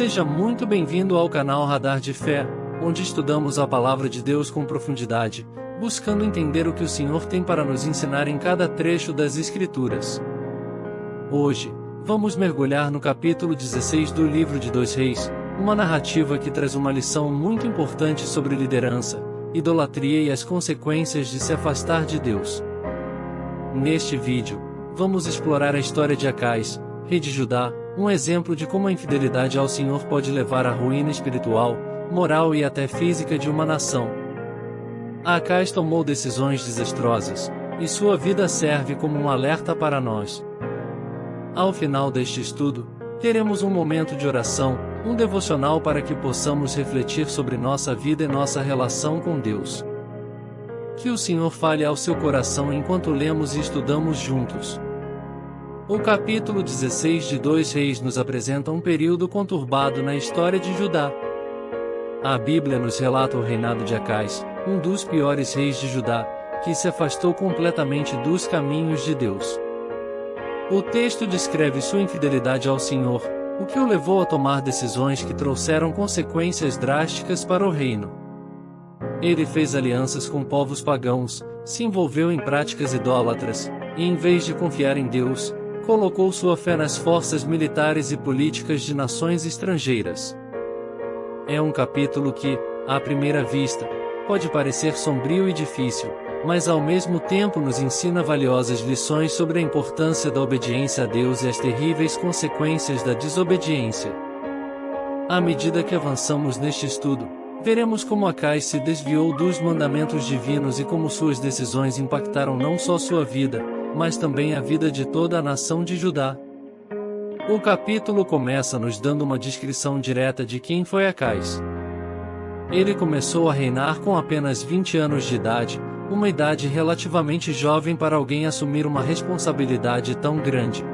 Seja muito bem-vindo ao canal Radar de Fé, onde estudamos a Palavra de Deus com profundidade, buscando entender o que o Senhor tem para nos ensinar em cada trecho das Escrituras. Hoje, vamos mergulhar no capítulo 16 do livro de 2 Reis, uma narrativa que traz uma lição muito importante sobre liderança, idolatria e as consequências de se afastar de Deus. Neste vídeo, vamos explorar a história de Acais, rei de Judá, um exemplo de como a infidelidade ao Senhor pode levar à ruína espiritual, moral e até física de uma nação. Acais tomou decisões desastrosas, e sua vida serve como um alerta para nós. Ao final deste estudo, teremos um momento de oração, um devocional para que possamos refletir sobre nossa vida e nossa relação com Deus. Que o Senhor fale ao seu coração enquanto lemos e estudamos juntos. O capítulo 16 de 2 Reis nos apresenta um período conturbado na história de Judá. A Bíblia nos relata o reinado de Acais, um dos piores reis de Judá, que se afastou completamente dos caminhos de Deus. O texto descreve sua infidelidade ao Senhor, o que o levou a tomar decisões que trouxeram consequências drásticas para o reino. Ele fez alianças com povos pagãos, se envolveu em práticas idólatras, e em vez de confiar em Deus, colocou sua fé nas forças militares e políticas de nações estrangeiras. É um capítulo que, à primeira vista, pode parecer sombrio e difícil, mas ao mesmo tempo nos ensina valiosas lições sobre a importância da obediência a Deus e as terríveis consequências da desobediência. À medida que avançamos neste estudo, veremos como Acais se desviou dos mandamentos divinos e como suas decisões impactaram não só sua vida, mas também a vida de toda a nação de Judá. O capítulo começa nos dando uma descrição direta de quem foi Acais. Ele começou a reinar com apenas 20 anos de idade, uma idade relativamente jovem para alguém assumir uma responsabilidade tão grande.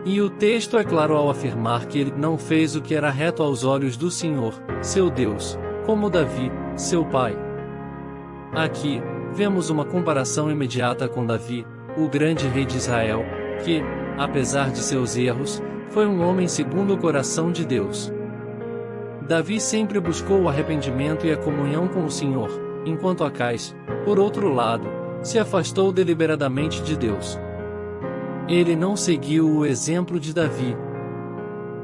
E o texto é claro ao afirmar que ele não fez o que era reto aos olhos do Senhor, seu Deus, como Davi, seu pai. Aqui, vemos uma comparação imediata com Davi, o grande rei de Israel, que, apesar de seus erros, foi um homem segundo o coração de Deus. Davi sempre buscou o arrependimento e a comunhão com o Senhor, enquanto Acais, por outro lado, se afastou deliberadamente de Deus. Ele não seguiu o exemplo de Davi.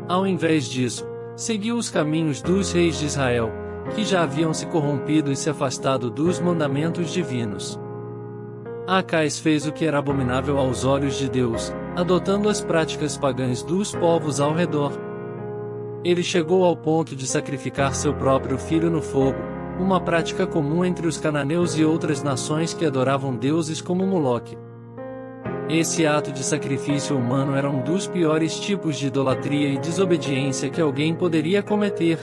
Ao invés disso, seguiu os caminhos dos reis de Israel, que já haviam se corrompido e se afastado dos mandamentos divinos. Acais fez o que era abominável aos olhos de Deus, adotando as práticas pagãs dos povos ao redor. Ele chegou ao ponto de sacrificar seu próprio filho no fogo, uma prática comum entre os cananeus e outras nações que adoravam deuses como Moloque. Esse ato de sacrifício humano era um dos piores tipos de idolatria e desobediência que alguém poderia cometer.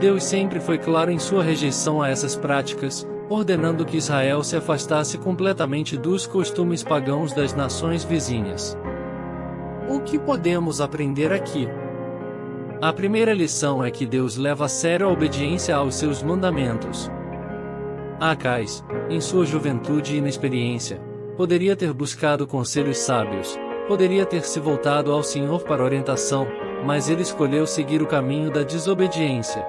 Deus sempre foi claro em sua rejeição a essas práticas, ordenando que Israel se afastasse completamente dos costumes pagãos das nações vizinhas. O que podemos aprender aqui? A primeira lição é que Deus leva a sério a obediência aos seus mandamentos. Acais, em sua juventude e inexperiência, poderia ter buscado conselhos sábios, poderia ter se voltado ao Senhor para orientação, mas ele escolheu seguir o caminho da desobediência.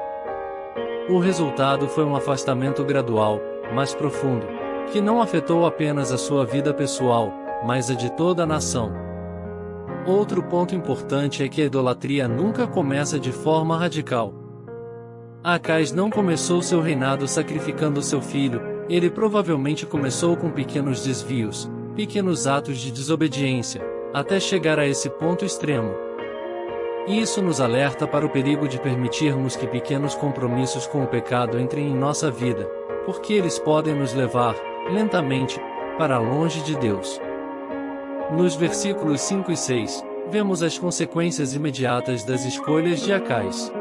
O resultado foi um afastamento gradual, mas profundo, que não afetou apenas a sua vida pessoal, mas a de toda a nação. Outro ponto importante é que a idolatria nunca começa de forma radical. Acais não começou seu reinado sacrificando seu filho, ele provavelmente começou com pequenos desvios, pequenos atos de desobediência, até chegar a esse ponto extremo. Isso nos alerta para o perigo de permitirmos que pequenos compromissos com o pecado entrem em nossa vida, porque eles podem nos levar, lentamente, para longe de Deus. Nos versículos 5 e 6, vemos as consequências imediatas das escolhas de Acais.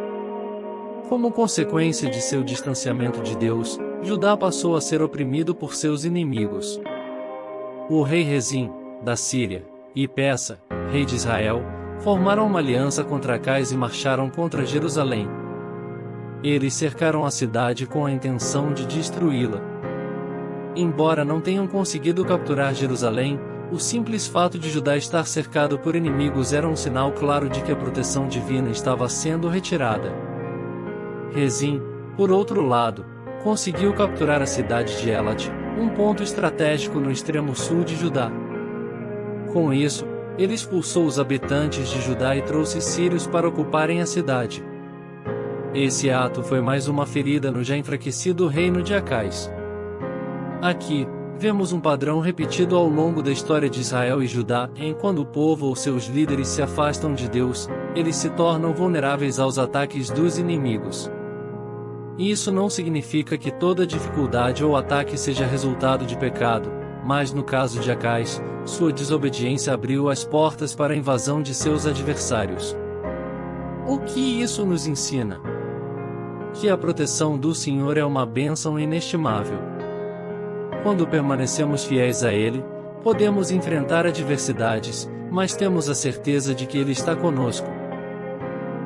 Como consequência de seu distanciamento de Deus, Judá passou a ser oprimido por seus inimigos. O rei Rezim, da Síria, e Peça, rei de Israel, formaram uma aliança contra Acais e marcharam contra Jerusalém. Eles cercaram a cidade com a intenção de destruí-la. Embora não tenham conseguido capturar Jerusalém, O simples fato de Judá estar cercado por inimigos era um sinal claro de que a proteção divina estava sendo retirada. Rezim, por outro lado, conseguiu capturar a cidade de Elat, um ponto estratégico no extremo sul de Judá. Com isso, ele expulsou os habitantes de Judá e trouxe sírios para ocuparem a cidade. Esse ato foi mais uma ferida no já enfraquecido reino de Acais. Aqui, vemos um padrão repetido ao longo da história de Israel e Judá: quando o povo ou seus líderes se afastam de Deus, eles se tornam vulneráveis aos ataques dos inimigos. Isso não significa que toda dificuldade ou ataque seja resultado de pecado, mas no caso de Acais, sua desobediência abriu as portas para a invasão de seus adversários. O que isso nos ensina? Que a proteção do Senhor é uma bênção inestimável. Quando permanecemos fiéis a Ele, podemos enfrentar adversidades, mas temos a certeza de que Ele está conosco.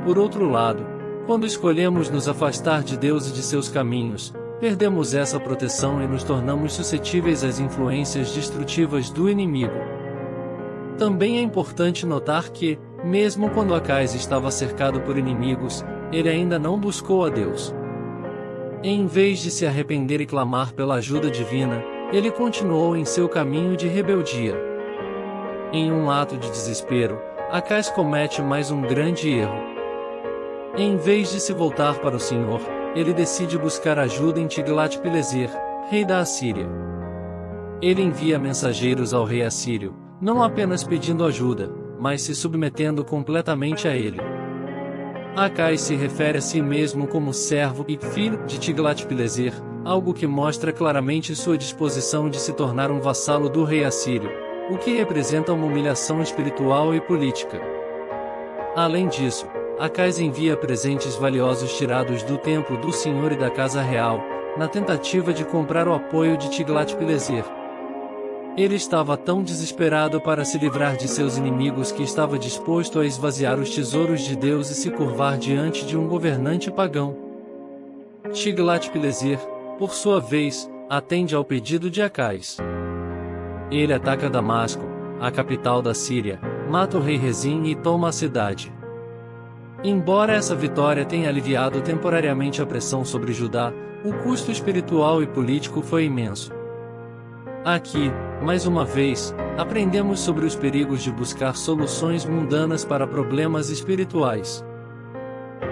Por outro lado, quando escolhemos nos afastar de Deus e de seus caminhos, perdemos essa proteção e nos tornamos suscetíveis às influências destrutivas do inimigo. Também é importante notar que, mesmo quando Acais estava cercado por inimigos, ele ainda não buscou a Deus. Em vez de se arrepender e clamar pela ajuda divina, ele continuou em seu caminho de rebeldia. Em um ato de desespero, Acais comete mais um grande erro. Em vez de se voltar para o Senhor, ele decide buscar ajuda em Tiglat-Pileser, rei da Assíria. Ele envia mensageiros ao rei assírio, não apenas pedindo ajuda, mas se submetendo completamente a ele. Acais se refere a si mesmo como servo e filho de Tiglat-Pileser, algo que mostra claramente sua disposição de se tornar um vassalo do rei assírio, o que representa uma humilhação espiritual e política. Além disso, Acais envia presentes valiosos tirados do templo do Senhor e da casa real, na tentativa de comprar o apoio de Tiglat-Pileser. Ele estava tão desesperado para se livrar de seus inimigos que estava disposto a esvaziar os tesouros de Deus e se curvar diante de um governante pagão. Tiglat-Pileser, por sua vez, atende ao pedido de Acais. Ele ataca Damasco, a capital da Síria, mata o rei Rezim e toma a cidade. Embora essa vitória tenha aliviado temporariamente a pressão sobre Judá, o custo espiritual e político foi imenso. Aqui, mais uma vez, aprendemos sobre os perigos de buscar soluções mundanas para problemas espirituais.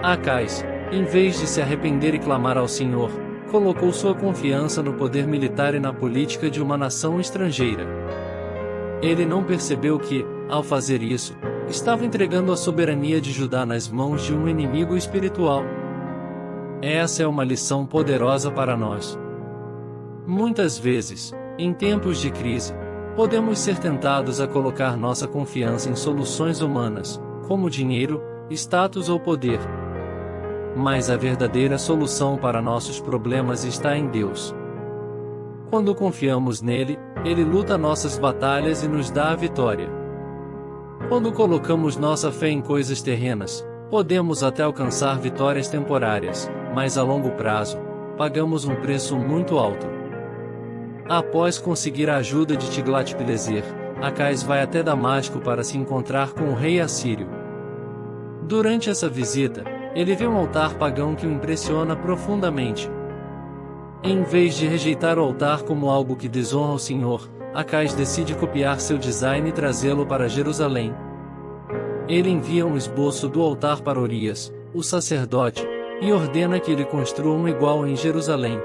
Acais, em vez de se arrepender e clamar ao Senhor, colocou sua confiança no poder militar e na política de uma nação estrangeira. Ele não percebeu que, ao fazer isso, estava entregando a soberania de Judá nas mãos de um inimigo espiritual. Essa é uma lição poderosa para nós. Muitas vezes, em tempos de crise, podemos ser tentados a colocar nossa confiança em soluções humanas, como dinheiro, status ou poder. Mas a verdadeira solução para nossos problemas está em Deus. Quando confiamos nele, ele luta nossas batalhas e nos dá a vitória. Quando colocamos nossa fé em coisas terrenas, podemos até alcançar vitórias temporárias, mas a longo prazo, pagamos um preço muito alto. Após conseguir a ajuda de Tiglat-Pileser, Acais vai até Damasco para se encontrar com o rei assírio. Durante essa visita, ele vê um altar pagão que o impressiona profundamente. Em vez de rejeitar o altar como algo que desonra o Senhor, Acais decide copiar seu design e trazê-lo para Jerusalém. Ele envia um esboço do altar para Urias, o sacerdote, e ordena que ele construa um igual em Jerusalém.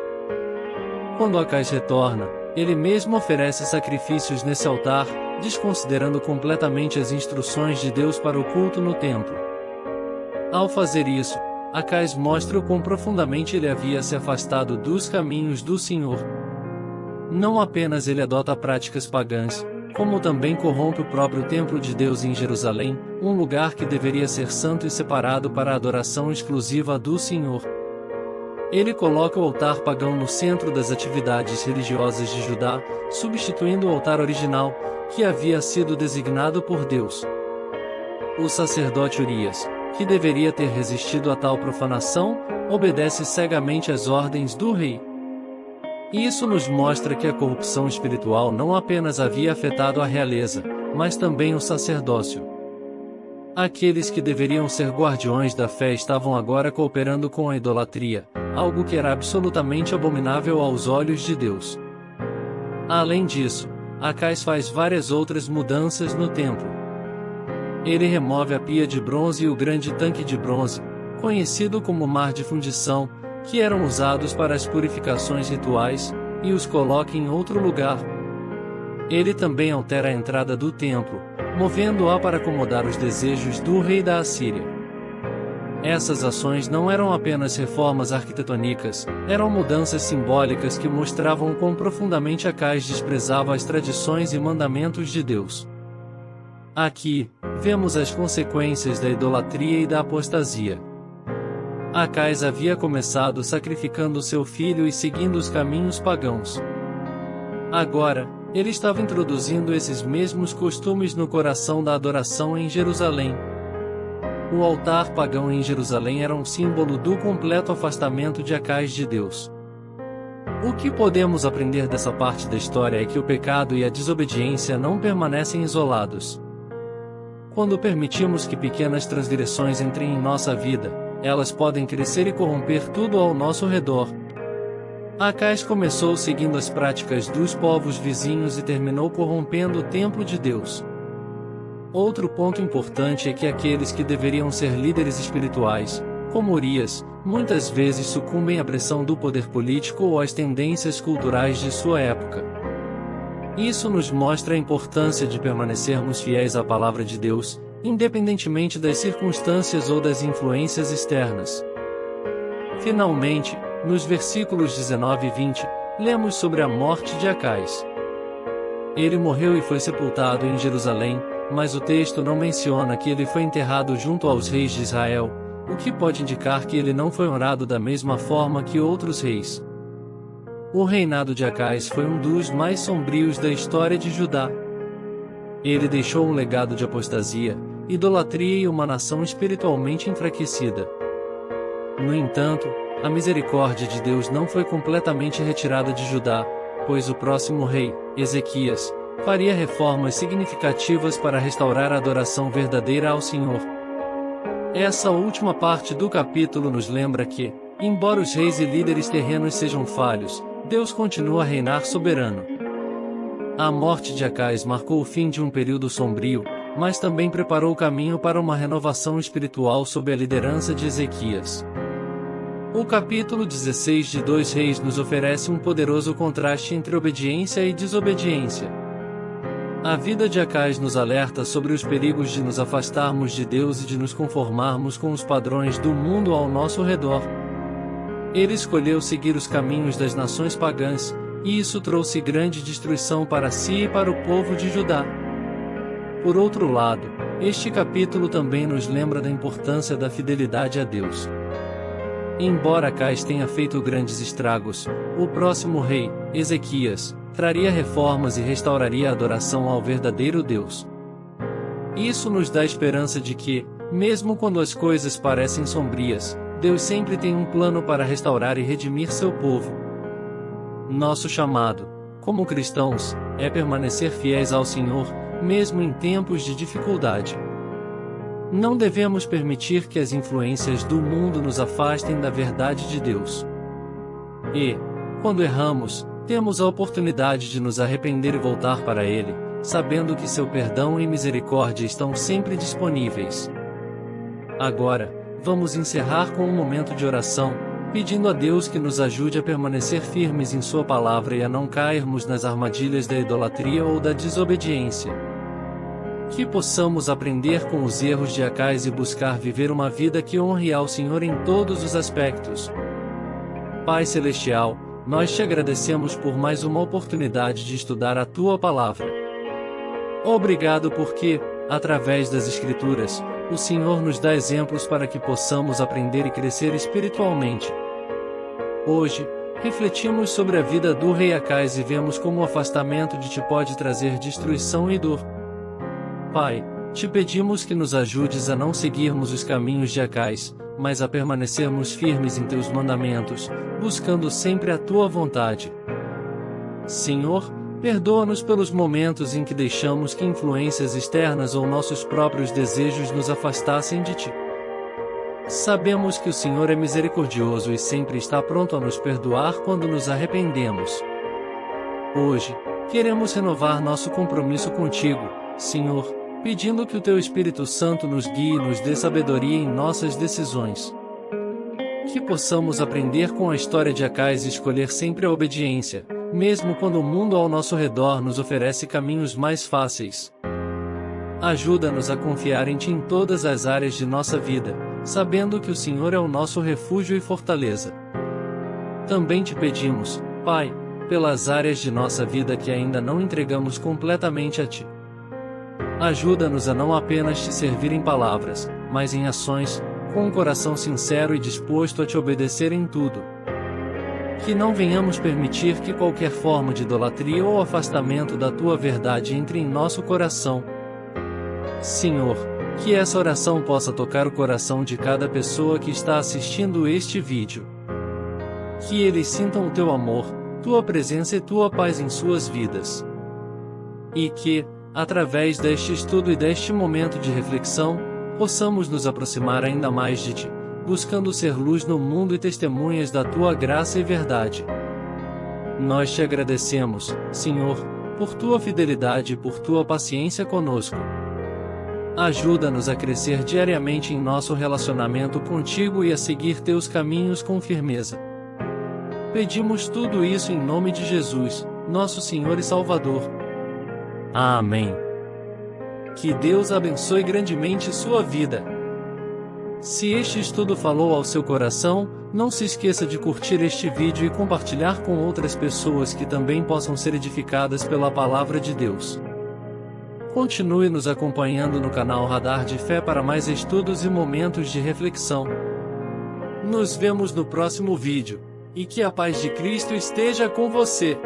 Quando Acais retorna, ele mesmo oferece sacrifícios nesse altar, desconsiderando completamente as instruções de Deus para o culto no templo. Ao fazer isso, Acais mostra o quão profundamente ele havia se afastado dos caminhos do Senhor. Não apenas ele adota práticas pagãs, como também corrompe o próprio templo de Deus em Jerusalém, um lugar que deveria ser santo e separado para a adoração exclusiva do Senhor. Ele coloca o altar pagão no centro das atividades religiosas de Judá, substituindo o altar original, que havia sido designado por Deus. O sacerdote Urias, que deveria ter resistido a tal profanação, obedece cegamente às ordens do rei. Isso nos mostra que a corrupção espiritual não apenas havia afetado a realeza, mas também o sacerdócio. Aqueles que deveriam ser guardiões da fé estavam agora cooperando com a idolatria, algo que era absolutamente abominável aos olhos de Deus. Além disso, Acais faz várias outras mudanças no templo. Ele remove a pia de bronze e o grande tanque de bronze, conhecido como mar de fundição, que eram usados para as purificações rituais, e os coloca em outro lugar. Ele também altera a entrada do templo, movendo-a para acomodar os desejos do rei da Assíria. Essas ações não eram apenas reformas arquitetônicas, eram mudanças simbólicas que mostravam quão profundamente Acais desprezava as tradições e mandamentos de Deus. Aqui, vemos as consequências da idolatria e da apostasia. Acais havia começado sacrificando seu filho e seguindo os caminhos pagãos. Agora, ele estava introduzindo esses mesmos costumes no coração da adoração em Jerusalém. O altar pagão em Jerusalém era um símbolo do completo afastamento de Acais de Deus. O que podemos aprender dessa parte da história é que o pecado e a desobediência não permanecem isolados. Quando permitimos que pequenas transgressões entrem em nossa vida, elas podem crescer e corromper tudo ao nosso redor. Acais começou seguindo as práticas dos povos vizinhos e terminou corrompendo o templo de Deus. Outro ponto importante é que aqueles que deveriam ser líderes espirituais, como Urias, muitas vezes sucumbem à pressão do poder político ou às tendências culturais de sua época. Isso nos mostra a importância de permanecermos fiéis à palavra de Deus, independentemente das circunstâncias ou das influências externas. Finalmente, nos versículos 19 e 20, lemos sobre a morte de Acais. Ele morreu e foi sepultado em Jerusalém, mas o texto não menciona que ele foi enterrado junto aos reis de Israel, o que pode indicar que ele não foi honrado da mesma forma que outros reis. O reinado de Acais foi um dos mais sombrios da história de Judá. Ele deixou um legado de apostasia, idolatria e uma nação espiritualmente enfraquecida. No entanto, a misericórdia de Deus não foi completamente retirada de Judá, pois o próximo rei, Ezequias, faria reformas significativas para restaurar a adoração verdadeira ao Senhor. Essa última parte do capítulo nos lembra que, embora os reis e líderes terrenos sejam falhos, Deus continua a reinar soberano. A morte de Acais marcou o fim de um período sombrio, mas também preparou o caminho para uma renovação espiritual sob a liderança de Ezequias. O capítulo 16 de 2 Reis nos oferece um poderoso contraste entre obediência e desobediência. A vida de Acais nos alerta sobre os perigos de nos afastarmos de Deus e de nos conformarmos com os padrões do mundo ao nosso redor. Ele escolheu seguir os caminhos das nações pagãs, e isso trouxe grande destruição para si e para o povo de Judá. Por outro lado, este capítulo também nos lembra da importância da fidelidade a Deus. Embora Acais tenha feito grandes estragos, o próximo rei, Ezequias, traria reformas e restauraria a adoração ao verdadeiro Deus. Isso nos dá esperança de que, mesmo quando as coisas parecem sombrias, Deus sempre tem um plano para restaurar e redimir seu povo. Nosso chamado, como cristãos, é permanecer fiéis ao Senhor, mesmo em tempos de dificuldade. Não devemos permitir que as influências do mundo nos afastem da verdade de Deus. E, quando erramos, temos a oportunidade de nos arrepender e voltar para Ele, sabendo que seu perdão e misericórdia estão sempre disponíveis. Agora, vamos encerrar com um momento de oração, pedindo a Deus que nos ajude a permanecer firmes em Sua palavra e a não cairmos nas armadilhas da idolatria ou da desobediência. Que possamos aprender com os erros de Acais e buscar viver uma vida que honre ao Senhor em todos os aspectos. Pai Celestial, nós te agradecemos por mais uma oportunidade de estudar a Tua palavra. Obrigado porque, através das Escrituras, o Senhor nos dá exemplos para que possamos aprender e crescer espiritualmente. Hoje, refletimos sobre a vida do rei Acais e vemos como o afastamento de Ti pode trazer destruição e dor. Pai, te pedimos que nos ajudes a não seguirmos os caminhos de Acais, mas a permanecermos firmes em Teus mandamentos, buscando sempre a Tua vontade. Senhor, perdoa-nos pelos momentos em que deixamos que influências externas ou nossos próprios desejos nos afastassem de Ti. Sabemos que o Senhor é misericordioso e sempre está pronto a nos perdoar quando nos arrependemos. Hoje, queremos renovar nosso compromisso contigo, Senhor, pedindo que o Teu Espírito Santo nos guie e nos dê sabedoria em nossas decisões. Que possamos aprender com a história de Acais e escolher sempre a obediência, mesmo quando o mundo ao nosso redor nos oferece caminhos mais fáceis. Ajuda-nos a confiar em Ti em todas as áreas de nossa vida, sabendo que o Senhor é o nosso refúgio e fortaleza. Também Te pedimos, Pai, pelas áreas de nossa vida que ainda não entregamos completamente a Ti. Ajuda-nos a não apenas Te servir em palavras, mas em ações, com um coração sincero e disposto a Te obedecer em tudo. Que não venhamos permitir que qualquer forma de idolatria ou afastamento da Tua verdade entre em nosso coração. Senhor, que essa oração possa tocar o coração de cada pessoa que está assistindo este vídeo. Que eles sintam o Teu amor, Tua presença e Tua paz em suas vidas. E que, através deste estudo e deste momento de reflexão, possamos nos aproximar ainda mais de Ti, buscando ser luz no mundo e testemunhas da Tua graça e verdade. Nós Te agradecemos, Senhor, por Tua fidelidade e por Tua paciência conosco. Ajuda-nos a crescer diariamente em nosso relacionamento contigo e a seguir Teus caminhos com firmeza. Pedimos tudo isso em nome de Jesus, nosso Senhor e Salvador. Amém. Que Deus abençoe grandemente sua vida. Se este estudo falou ao seu coração, não se esqueça de curtir este vídeo e compartilhar com outras pessoas que também possam ser edificadas pela Palavra de Deus. Continue nos acompanhando no canal Radar de Fé para mais estudos e momentos de reflexão. Nos vemos no próximo vídeo, e que a paz de Cristo esteja com você.